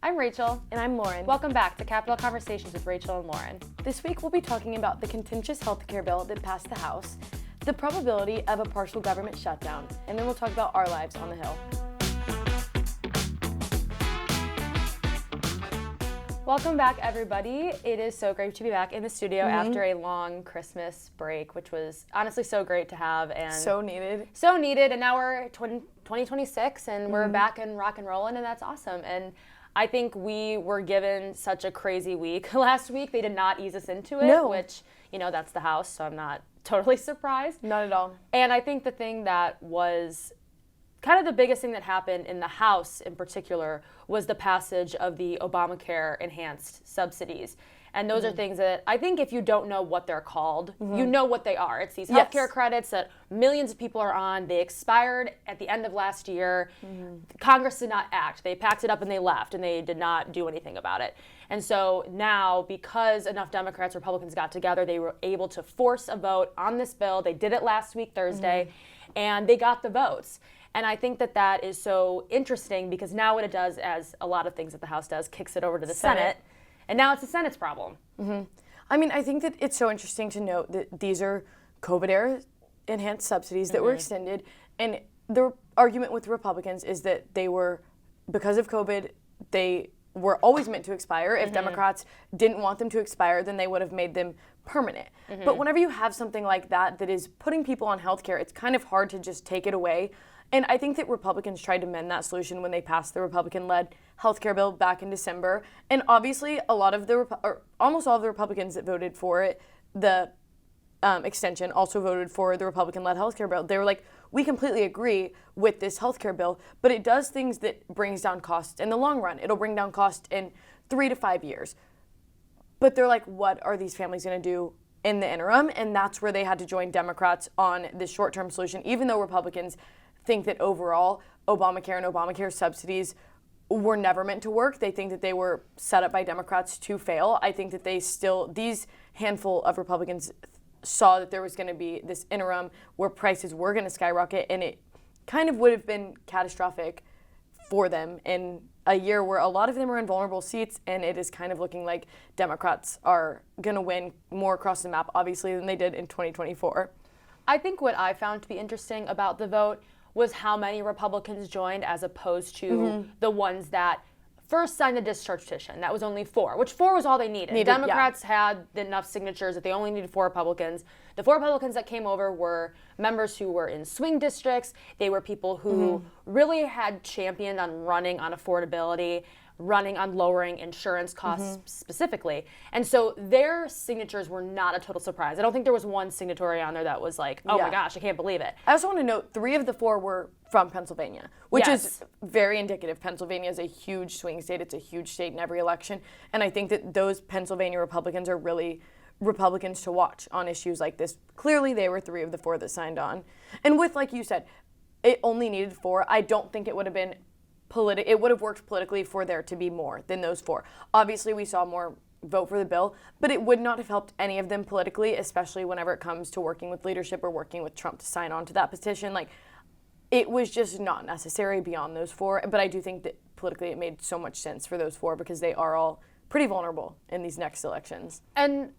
I'm Rachel. And I'm Lauren. Welcome back to Capital Conversations with Rachel and Lauren. This week we'll be talking about the contentious healthcare bill that passed the House, the probability of a partial government shutdown, and then we'll talk about our lives on the Hill. Welcome back, everybody. It is so great to be back in the studio after a long Christmas break, which was honestly so great to have. And so needed. So needed, and now we're 2026 and we're back and rock and rolling, and that's awesome. And I think we were given such a crazy week last week. They did not ease us into it, which, that's the House, so I'm not totally surprised. Not at all. And I think the thing that was kind of the biggest thing that happened in the House in particular was the passage of the Obamacare enhanced subsidies. And those are things that I think if you don't know what they're called, you know what they are. It's these healthcare credits that millions of people are on. They expired at the end of last year. Congress did not act. They packed it up and they left, and they did not do anything about it. And so now, because enough Democrats, Republicans got together, they were able to force a vote on this bill. They did it last week, Thursday, and they got the votes. And I think that that is so interesting because now what it does, as a lot of things that the House does, kicks it over to the Senate. And now it's the Senate's problem. I mean, I think that it's so interesting to note that these are COVID-era enhanced subsidies that were extended. And the argument with the Republicans is that they were, because of COVID, they were always meant to expire. If Democrats didn't want them to expire, then they would have made them permanent. But whenever you have something like that is putting people on health care, it's kind of hard to just take it away. And I think that Republicans tried to mend that solution when they passed the Republican-led healthcare bill back in December. And obviously, almost all of the Republicans that voted for it, the extension, also voted for the Republican-led healthcare bill. They were like, we completely agree with this healthcare bill, but it does things that brings down costs in the long run. It'll bring down costs in 3 to 5 years. But they're like, what are these families going to do in the interim? And that's where they had to join Democrats on this short-term solution, even though Republicans think that overall Obamacare and Obamacare subsidies were never meant to work. They think that they were set up by Democrats to fail. I think that these handful of Republicans saw that there was going to be this interim where prices were going to skyrocket, and it kind of would have been catastrophic for them in a year where a lot of them are in vulnerable seats, and it is kind of looking like Democrats are going to win more across the map, obviously, than they did in 2024. I think what I found to be interesting about the vote was how many Republicans joined as opposed to the ones that first signed the discharge petition. That was only 4, which 4 was all they needed. Democrats had enough signatures that they only needed 4 Republicans. The 4 Republicans that came over were members who were in swing districts. They were people who really had championed on running on affordability, running on lowering insurance costs specifically. And so their signatures were not a total surprise. I don't think there was one signatory on there that was like, oh my gosh, I can't believe it. I also want to note 3 of the 4 were from Pennsylvania, which is very indicative. Pennsylvania is a huge swing state. It's a huge state in every election. And I think that those Pennsylvania Republicans are really Republicans to watch on issues like this. Clearly, they were 3 of the 4 that signed on. And with, like you said, it only needed 4. I don't think it would have been it would have worked politically for there to be more than those 4. Obviously, we saw more vote for the bill, but it would not have helped any of them politically, especially whenever it comes to working with leadership or working with Trump to sign on to that petition. Like, it was just not necessary beyond those 4. But I do think that politically it made so much sense for those 4 because they are all pretty vulnerable in these next elections. And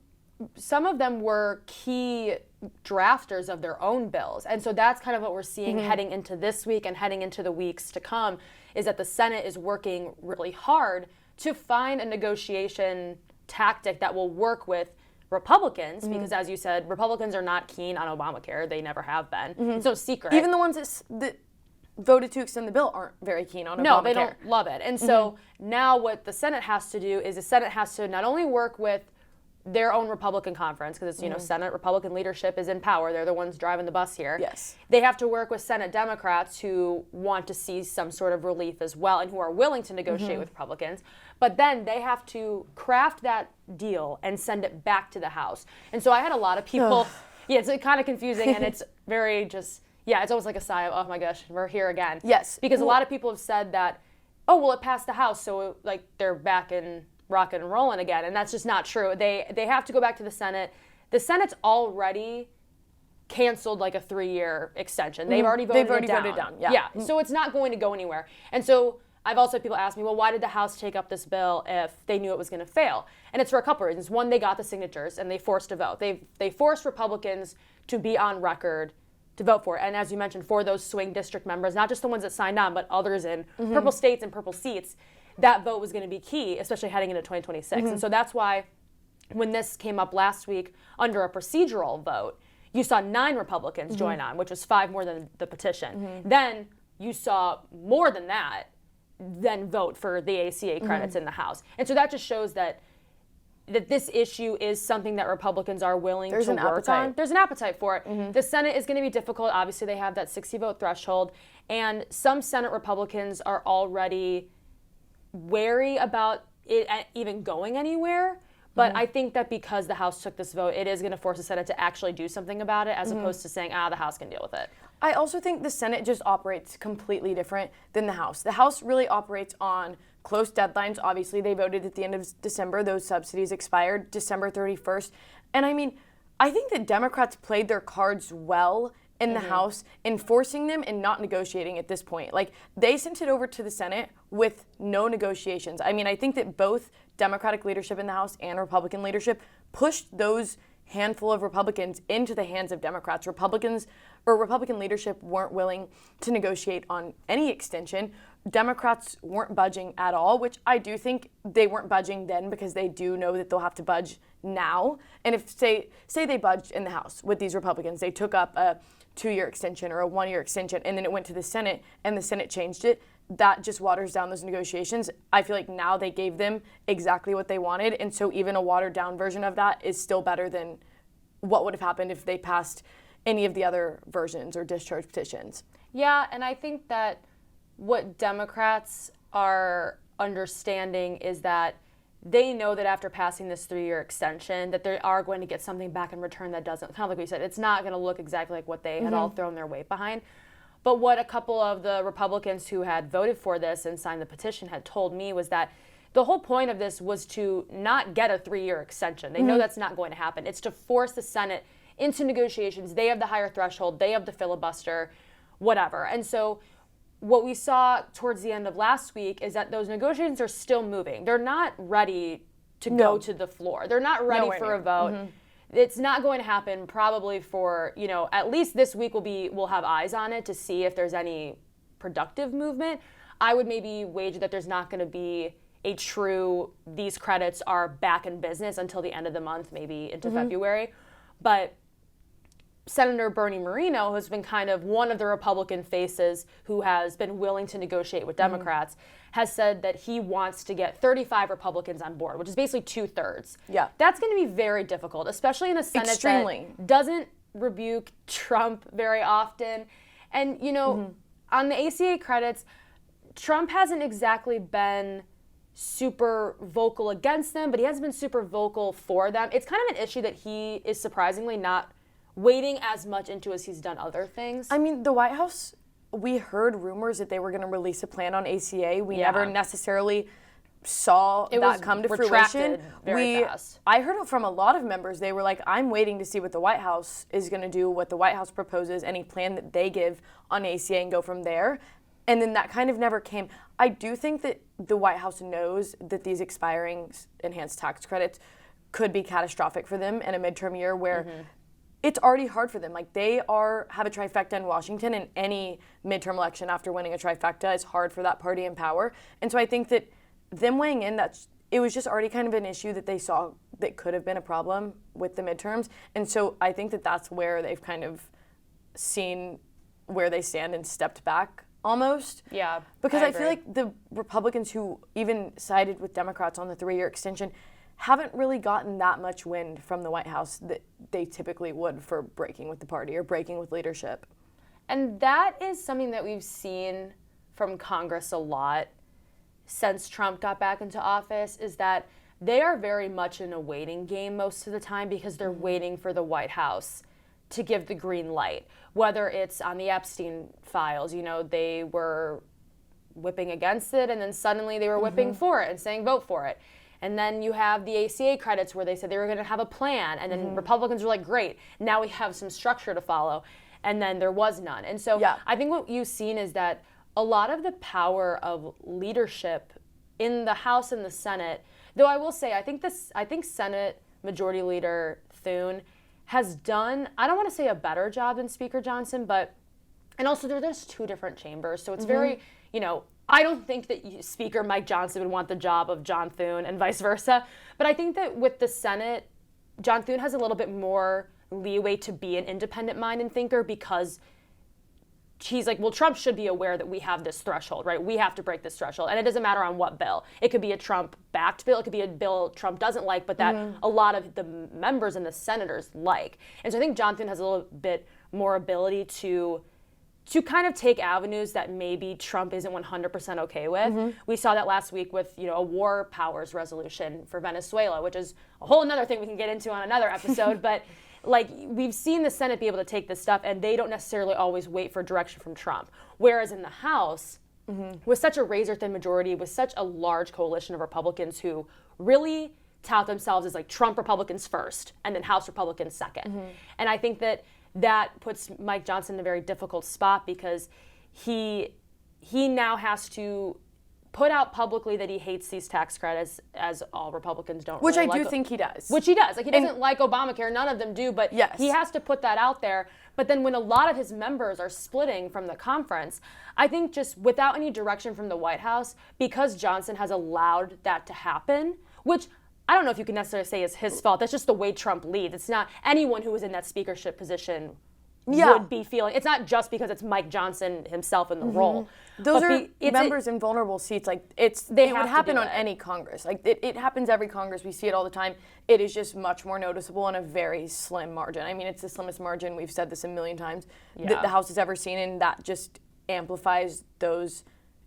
some of them were key drafters of their own bills. And so that's kind of what we're seeing heading into this week and heading into the weeks to come, is that the Senate is working really hard to find a negotiation tactic that will work with Republicans, because as you said, Republicans are not keen on Obamacare. They never have been. It's no secret. Even the ones that voted to extend the bill aren't very keen on Obamacare. No, they don't love it. And so now what the Senate has to do is the Senate has to not only work with their own Republican conference, because it's, Senate Republican leadership is in power. They're the ones driving the bus here. Yes. They have to work with Senate Democrats who want to see some sort of relief as well and who are willing to negotiate with Republicans. But then they have to craft that deal and send it back to the House. And so I had a lot of people, it's kind of confusing, and it's very just, it's almost like a sigh of, oh my gosh, we're here again. Yes. Because a lot of people have said that, oh, well, it passed the House, so like they're back in rocking and rolling again, and that's just not true. They have to go back to the Senate. The Senate's already canceled like a 3-year extension. They've already voted it down. Yeah. So it's not going to go anywhere. And so I've also had people ask me, well, why did the House take up this bill if they knew it was going to fail? And it's for a couple reasons. One, they got the signatures and they forced a vote. They forced Republicans to be on record to vote for it. And as you mentioned, for those swing district members, not just the ones that signed on, but others in purple states and purple seats, that vote was going to be key, especially heading into 2026. And so that's why when this came up last week under a procedural vote, you saw 9 Republicans join on, which was 5 more than the petition. Then you saw more than that then vote for the ACA credits in the House. And so that just shows that this issue is something that Republicans are willing to work on. There's an appetite for it. The Senate is going to be difficult. Obviously, they have that 60-vote threshold. And some Senate Republicans are already wary about it even going anywhere. But I think that because the House took this vote, it is going to force the Senate to actually do something about it, as opposed to saying, the House can deal with it. I also think the Senate just operates completely different than the House. The House really operates on close deadlines. Obviously, they voted at the end of December. Those subsidies expired December 31st. And I mean, I think that Democrats played their cards well in the House, enforcing them and not negotiating at this point. Like, they sent it over to the Senate with no negotiations. I mean, I think that both Democratic leadership in the House and Republican leadership pushed those handful of Republicans into the hands of Democrats. Republican leadership weren't willing to negotiate on any extension. Democrats weren't budging at all, which I do think they weren't budging then because they do know that they'll have to budge now. And if, say they budged in the House with these Republicans, they took up a 2-year extension or a 1-year extension, and then it went to the Senate, and the Senate changed it, that just waters down those negotiations. I feel like now they gave them exactly what they wanted, and so even a watered down version of that is still better than what would have happened if they passed any of the other versions or discharge petitions. Yeah, and I think that what Democrats are understanding is that they know that after passing this 3-year extension that they are going to get something back in return that doesn't, kind of like we said, it's not going to look exactly like what they had all thrown their weight behind. But what a couple of the Republicans who had voted for this and signed the petition had told me was that the whole point of this was to not get a 3-year extension. They know that's not going to happen. It's to force the Senate into negotiations. They have the higher threshold. They have the filibuster, whatever. And so what we saw towards the end of last week is that those negotiations are still moving. They're not ready to go to the floor. They're not ready for a vote. It's not going to happen probably for, at least this week we'll have eyes on it to see if there's any productive movement. I would maybe wager that there's not going to be a true, these credits are back in business until the end of the month, maybe into February. But Senator Bernie Moreno has been kind of one of the Republican faces who has been willing to negotiate with Democrats, has said that he wants to get 35 Republicans on board, which is basically 2/3. Yeah. That's going to be very difficult, especially in a Senate that doesn't rebuke Trump very often. And, on the ACA credits, Trump hasn't exactly been super vocal against them, but he hasn't been super vocal for them. It's kind of an issue that he is surprisingly not wading as much into as he's done other things. I mean, the White House, we heard rumors that they were going to release a plan on ACA. We never necessarily saw that come to fruition. Very fast. I heard it from a lot of members. They were like, I'm waiting to see what the White House is going to do, what the White House proposes, any plan that they give on ACA, and go from there. And then that kind of never came. I do think that the White House knows that these expiring enhanced tax credits could be catastrophic for them in a midterm year where it's already hard for them. Like, they have a trifecta in Washington, and any midterm election after winning a trifecta is hard for that party in power. And so I think that them weighing in, it was just already kind of an issue that they saw that could have been a problem with the midterms. And so I think that that's where they've kind of seen where they stand and stepped back almost. Yeah. Because I feel like the Republicans who even sided with Democrats on the 3-year extension haven't really gotten that much wind from the White House that they typically would for breaking with the party or breaking with leadership. And that is something that we've seen from Congress a lot since Trump got back into office, is that they are very much in a waiting game most of the time because they're waiting for the White House to give the green light. Whether it's on the Epstein files, they were whipping against it, and then suddenly they were whipping for it and saying vote for it. And then you have the ACA credits where they said they were going to have a plan, and then Republicans were like, great, now we have some structure to follow, and then there was none. And so I think what you've seen is that a lot of the power of leadership in the House and the Senate, though I will say, I think Senate Majority Leader Thune has done, I don't want to say a better job than Speaker Johnson, but, and also there's two different chambers, so it's very, I don't think that Speaker Mike Johnson would want the job of John Thune and vice versa, but I think that with the Senate, John Thune has a little bit more leeway to be an independent mind and thinker because he's like, well, Trump should be aware that we have this threshold, right? We have to break this threshold. And it doesn't matter on what bill. It could be a Trump-backed bill. It could be a bill Trump doesn't like, but that a lot of the members and the senators like. And so I think John Thune has a little bit more ability to kind of take avenues that maybe Trump isn't 100% okay with. We saw that last week with, a war powers resolution for Venezuela, which is a whole another thing we can get into on another episode. But we've seen the Senate be able to take this stuff, and they don't necessarily always wait for direction from Trump. Whereas in the House, with such a razor-thin majority, with such a large coalition of Republicans who really tout themselves as Trump Republicans first, and then House Republicans second. And I think that puts Mike Johnson in a very difficult spot because he now has to put out publicly that he hates these tax credits, as all Republicans don't. Which really I do think he does. Which he does. He doesn't like Obamacare. None of them do. But yes. He has to put that out there. But then when a lot of his members are splitting from the conference, I think just without any direction from the White House, because Johnson has allowed that to happen, which I don't know if you can necessarily say is his fault. That's just the way Trump leads. It's not anyone who was in that speakership position would be feeling. It's not just because it's Mike Johnson himself in the role. Those are members in vulnerable seats. It would happen on any Congress. It happens every Congress. We see it all the time. It is just much more noticeable in a very slim margin. I mean, it's the slimmest margin. We've said this a million times that the House has ever seen, and that just amplifies those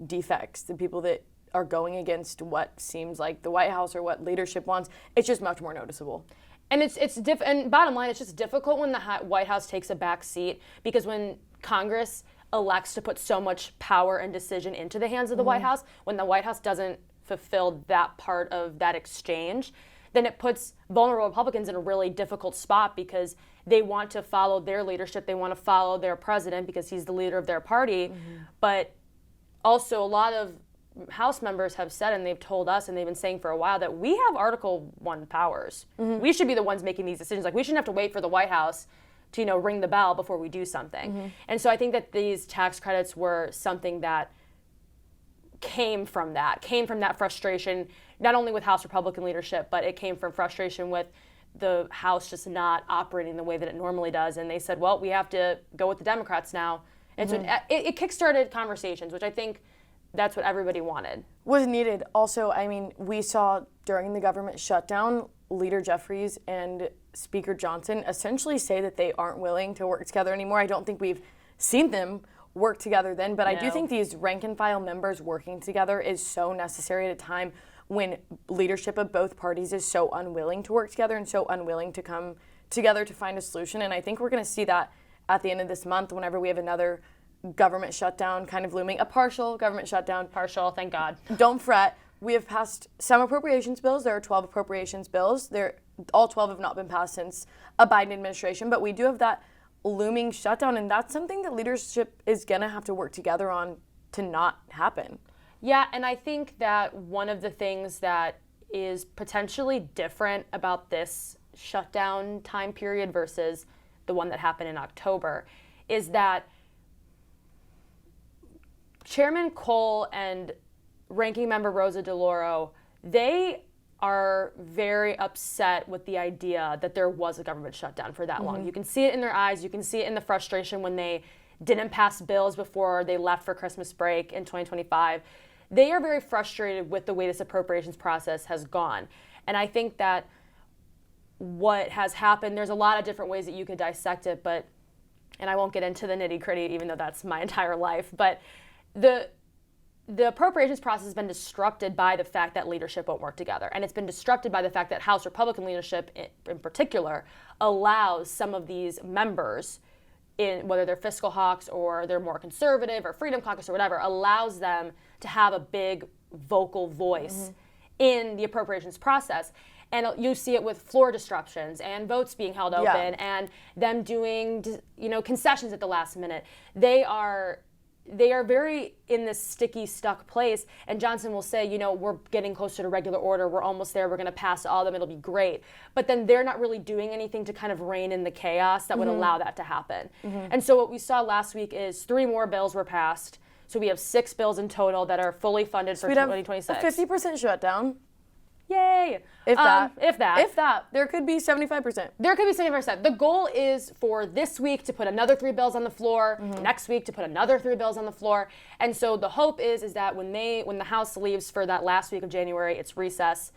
defects. The people that are going against what seems like the White House or what leadership wants, it's just much more noticeable. And and bottom line, it's just difficult when the White House takes a back seat, because when Congress elects to put so much power and decision into the hands of the White House, when the White House doesn't fulfill that part of that exchange, then it puts vulnerable Republicans in a really difficult spot because they want to follow their leadership, they want to follow their president because he's the leader of their party, but also a lot of House members have said, and they've told us, and they've been saying for a while, that we have Article 1 powers. We should be the ones making these decisions. We shouldn't have to wait for the White House to, ring the bell before we do something. And so I think that these tax credits were something that came from that frustration, not only with House Republican leadership, but it came from frustration with the House just not operating the way that it normally does. And they said, well, we have to go with the Democrats now. And so it kickstarted conversations, which I think that's what everybody wanted. Was needed. Also, I mean, we saw during the government shutdown, Leader Jeffries and Speaker Johnson essentially say that they aren't willing to work together anymore. I don't think we've seen them work together then, but I do think these rank and file members working together is so necessary at a time when leadership of both parties is so unwilling to work together and so unwilling to come together to find a solution. And I think we're going to see that at the end of this month whenever we have another government shutdown kind of looming, a partial government shutdown. Partial, thank God. Don't fret. We have passed some appropriations bills. There are 12 appropriations bills. All 12 have not been passed since a Biden administration, but we do have that looming shutdown, and that's something that leadership is going to have to work together on to not happen. Yeah, and I think that one of the things that is potentially different about this shutdown time period versus the one that happened in October is that Chairman Cole and Ranking Member Rosa DeLauro, they are very upset with the idea that there was a government shutdown for that long. You can see it in their eyes. You can see it in the frustration when they didn't pass bills before they left for Christmas break in 2025. They are very frustrated with the way this appropriations process has gone. And I think that what has happened, there's a lot of different ways that you could dissect it, and I won't get into the nitty-gritty, even though that's my entire life, but the appropriations process has been disrupted by the fact that leadership won't work together. And it's been disrupted by the fact that House Republican leadership in particular allows some of these members, in whether they're fiscal hawks or they're more conservative or Freedom Caucus or whatever, allows them to have a big vocal voice in the appropriations process. And you see it with floor disruptions and votes being held open and them doing, concessions at the last minute. They are they are very in this sticky, stuck place. And Johnson will say, we're getting closer to regular order. We're almost there. We're going to pass all of them. It'll be great. But then they're not really doing anything to kind of rein in the chaos that would allow that to happen. And so what we saw last week is 3 more bills were passed. So we have 6 bills in total that are fully funded for 2026. A 50% shutdown. Yay! If that. If that. There could be 75%. There could be 75%. The goal is for this week to put another 3 bills on the floor, next week to put another 3 bills on the floor. And so the hope is that when the House leaves for that last week of January, it's recess,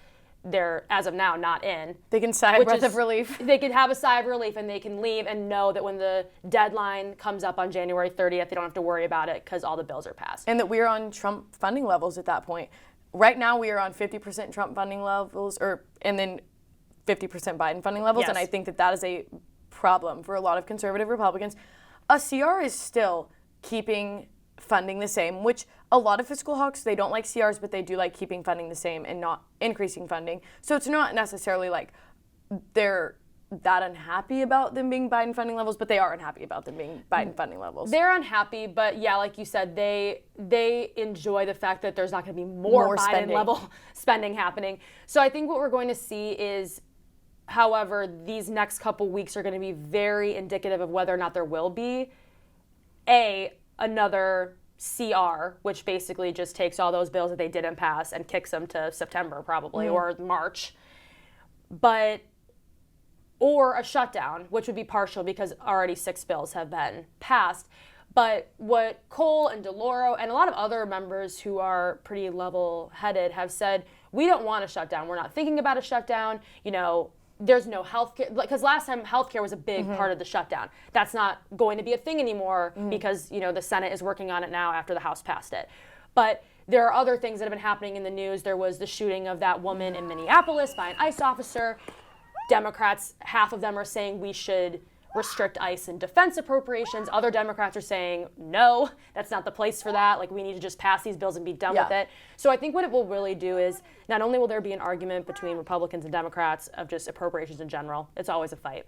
they're, as of now, not in. They can sigh a breath of relief. They can have a sigh of relief, and they can leave and know that when the deadline comes up on January 30th, they don't have to worry about it because all the bills are passed. And that we're on Trump funding levels at that point. Right now, we are on 50% Trump funding levels, and then 50% Biden funding levels, Yes. and I think that is a problem for a lot of conservative Republicans. A CR is still keeping funding the same, which a lot of fiscal hawks, they don't like CRs, but they do like keeping funding the same and not increasing funding. So it's not necessarily like they're that unhappy about them being Biden funding levels, but they are unhappy about them being Biden funding levels. They're unhappy, but yeah, like you said, they enjoy the fact that there's not going to be more Biden level spending happening. So I think what we're going to see is, however, these next couple weeks are going to be very indicative of whether or not there will be another CR, which basically just takes all those bills that they didn't pass and kicks them to September probably or March. Or a shutdown, which would be partial because already 6 bills have been passed. But what Cole and DeLauro and a lot of other members who are pretty level-headed have said, we don't want a shutdown. We're not thinking about a shutdown. There's no health care. Because last time health care was a big part of the shutdown. That's not going to be a thing anymore because, the Senate is working on it now after the House passed it. But there are other things that have been happening in the news. There was the shooting of that woman in Minneapolis by an ICE officer. Democrats, half of them are saying we should restrict ICE and defense appropriations. Other Democrats are saying, no, that's not the place for that. Like, we need to just pass these bills and be done with it. So I think what it will really do is not only will there be an argument between Republicans and Democrats of just appropriations in general, it's always a fight,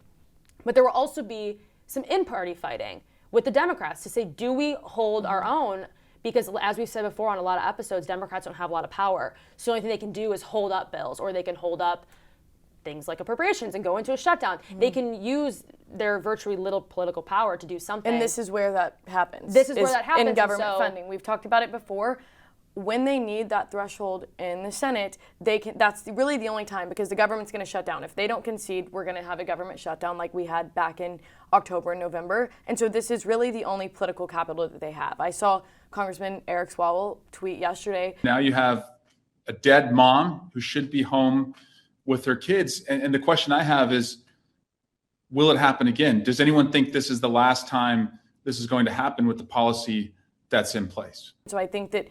but there will also be some in-party fighting with the Democrats to say, do we hold our own? Because as we've said before on a lot of episodes, Democrats don't have a lot of power. So the only thing they can do is hold up bills, or they can hold up things like appropriations and go into a shutdown. They can use their virtually little political power to do something. And this is where that happens. In government funding. We've talked about it before. When they need that threshold in the Senate, that's really the only time, because the government's going to shut down. If they don't concede, we're going to have a government shutdown like we had back in October and November. And so this is really the only political capital that they have. I saw Congressman Eric Swalwell tweet yesterday. Now you have a dead mom who should be home with her kids. And the question I have is, will it happen again? Does anyone think this is the last time this is going to happen with the policy that's in place? So I think that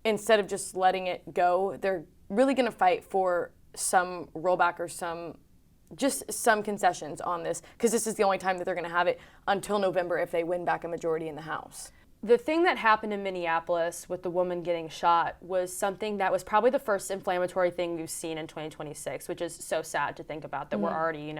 instead of just letting it go, they're really going to fight for some rollback or some concessions on this, because this is the only time that they're going to have it until November if they win back a majority in the House. The thing that happened in Minneapolis with the woman getting shot was something that was probably the first inflammatory thing we've seen in 2026, which is so sad to think about that we're already,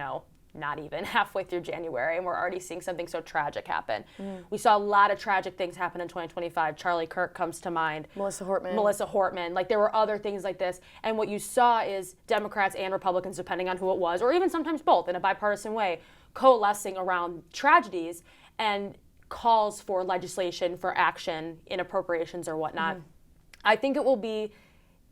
not even halfway through January, and we're already seeing something so tragic happen. We saw a lot of tragic things happen in 2025. Charlie Kirk comes to mind. Melissa Hortman. Like, there were other things like this. And what you saw is Democrats and Republicans, depending on who it was, or even sometimes both in a bipartisan way, coalescing around tragedies and calls for legislation for action in appropriations or whatnot. I think it will be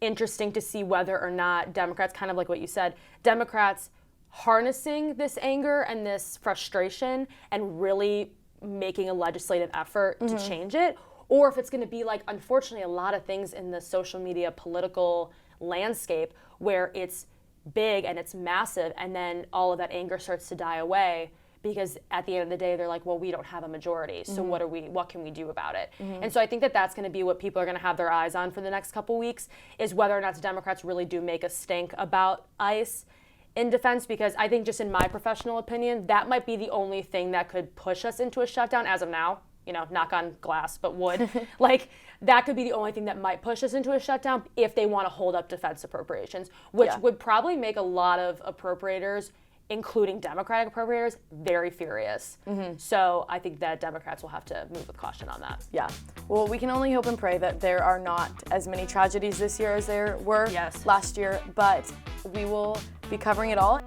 interesting to see whether or not Democrats, kind of like what you said, Democrats harnessing this anger and this frustration and really making a legislative effort to change it, or if it's going to be like, unfortunately, a lot of things in the social media political landscape where it's big and it's massive, and then all of that anger starts to die away. Because at the end of the day, they're like, well, we don't have a majority, so what can we do about it? And so I think that that's going to be what people are going to have their eyes on for the next couple weeks, is whether or not the Democrats really do make a stink about ICE in defense, because I think, just in my professional opinion, that might be the only thing that could push us into a shutdown as of now. Knock on glass, but wood. Like, that could be the only thing that might push us into a shutdown if they want to hold up defense appropriations, which would probably make a lot of appropriators including Democratic appropriators, very furious. So I think that Democrats will have to move with caution on that. Yeah. Well, we can only hope and pray that there are not as many tragedies this year as there were last year, but we will be covering it all.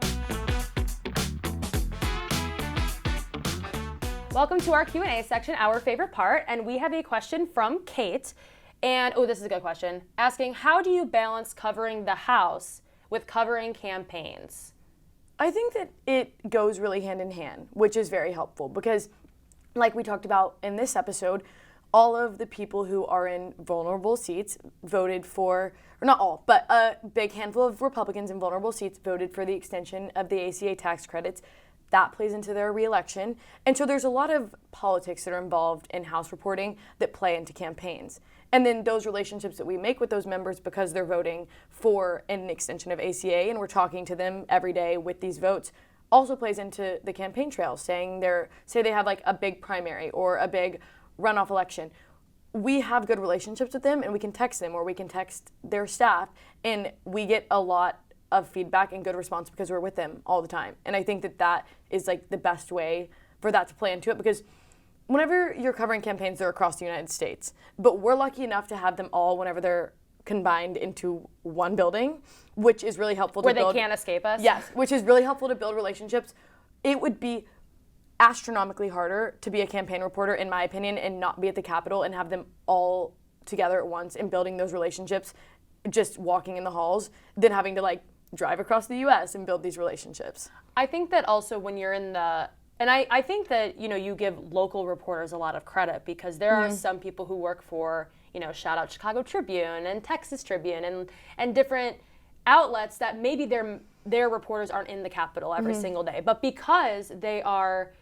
Welcome to our Q&A section, our favorite part, and we have a question from Kate. And, this is a good question, asking, how do you balance covering the House with covering campaigns? I think that it goes really hand in hand, which is very helpful because, like we talked about in this episode, all of the people who are in vulnerable seats voted for, or not all, but a big handful of Republicans in vulnerable seats voted for the extension of the ACA tax credits. That plays into their reelection. And so there's a lot of politics that are involved in House reporting that play into campaigns. And then those relationships that we make with those members because they're voting for an extension of ACA and we're talking to them every day with these votes also plays into the campaign trail, say they have like a big primary or a big runoff election. We have good relationships with them and we can text them or we can text their staff and we get a lot of feedback and good response because we're with them all the time. And I think that that is like the best way for that to play into it because whenever you're covering campaigns, they're across the United States, but we're lucky enough to have them all whenever they're combined into one building, which is really helpful where they can't escape us. Yes, which is really helpful to build relationships. It would be astronomically harder to be a campaign reporter, in my opinion, and not be at the Capitol and have them all together at once and building those relationships, just walking in the halls, than having to like drive across the U.S. and build these relationships. I think that also when you're in and I think that, you give local reporters a lot of credit because there are some people who work for, shout out Chicago Tribune and Texas Tribune and different outlets that maybe their reporters aren't in the Capitol every single day. But because they are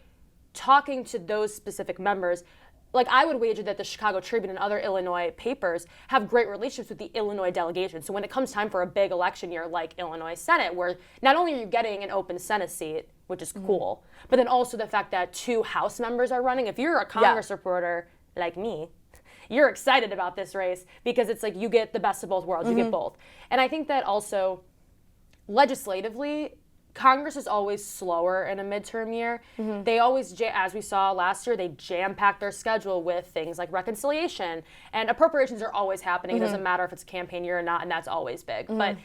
talking to those specific members, like I would wager that the Chicago Tribune and other Illinois papers have great relationships with the Illinois delegation. So when it comes time for a big election year like Illinois Senate, where not only are you getting an open Senate seat, which is cool, but then also the fact that 2 House members are running. If you're a Congress reporter like me, you're excited about this race because it's like you get the best of both worlds. You get both. And I think that also legislatively, Congress is always slower in a midterm year. They always, as we saw last year, they jam-pack their schedule with things like reconciliation. And appropriations are always happening. It doesn't matter if it's a campaign year or not, and that's always big. But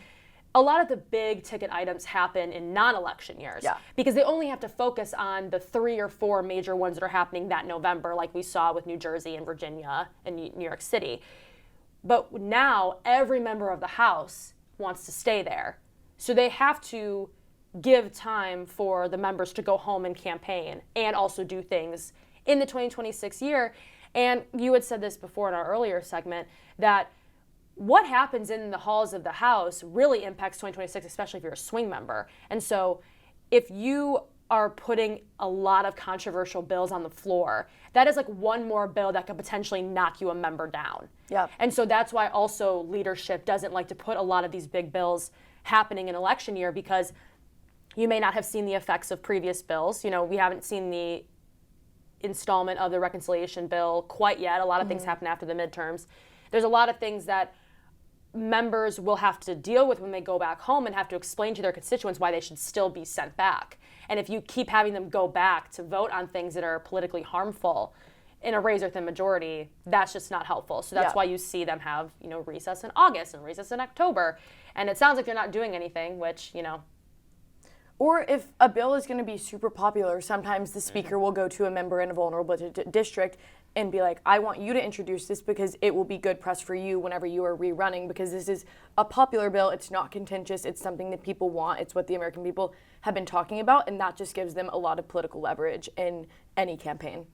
a lot of the big ticket items happen in non-election years because they only have to focus on the 3 or 4 major ones that are happening that November, like we saw with New Jersey and Virginia and New York City. But now every member of the House wants to stay there. So they have to give time for the members to go home and campaign and also do things in the 2026 year. And you had said this before in our earlier segment that what happens in the halls of the House really impacts 2026, especially if you're a swing member. And so if you are putting a lot of controversial bills on the floor, that is like one more bill that could potentially knock you a member down. Yeah. And so that's why also leadership doesn't like to put a lot of these big bills happening in election year because you may not have seen the effects of previous bills. We haven't seen the installment of the reconciliation bill quite yet. A lot of things happen after the midterms. There's a lot of things that members will have to deal with when they go back home and have to explain to their constituents why they should still be sent back. And if you keep having them go back to vote on things that are politically harmful in a razor-thin majority, that's just not helpful. So that's why you see them have, recess in August and recess in October. And it sounds like they're not doing anything, which, Or if a bill is going to be super popular, sometimes the speaker will go to a member in a vulnerable district and be like, I want you to introduce this because it will be good press for you whenever you are rerunning because this is a popular bill. It's not contentious. It's something that people want. It's what the American people have been talking about, and that just gives them a lot of political leverage in any campaign.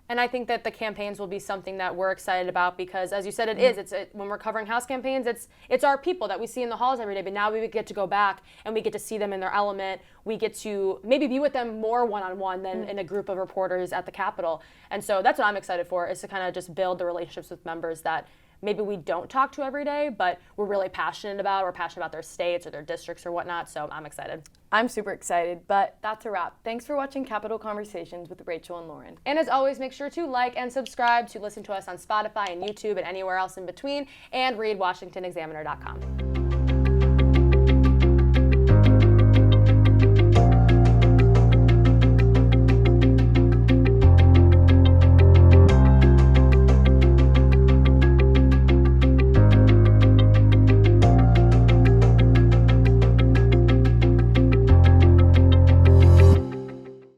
And I think that the campaigns will be something that we're excited about because, as you said, it is. When we're covering House campaigns, it's our people that we see in the halls every day. But now we get to go back and we get to see them in their element. We get to maybe be with them more one-on-one than in a group of reporters at the Capitol. And so that's what I'm excited for, is to kind of just build the relationships with members that maybe we don't talk to every day, but we're really passionate about. We're passionate about their states or their districts or whatnot. So I'm excited. I'm super excited, but that's a wrap. Thanks for watching Capitol Conversations with Rachel and Lauren. And as always, make sure to like and subscribe to listen to us on Spotify and YouTube and anywhere else in between, and read washingtonexaminer.com.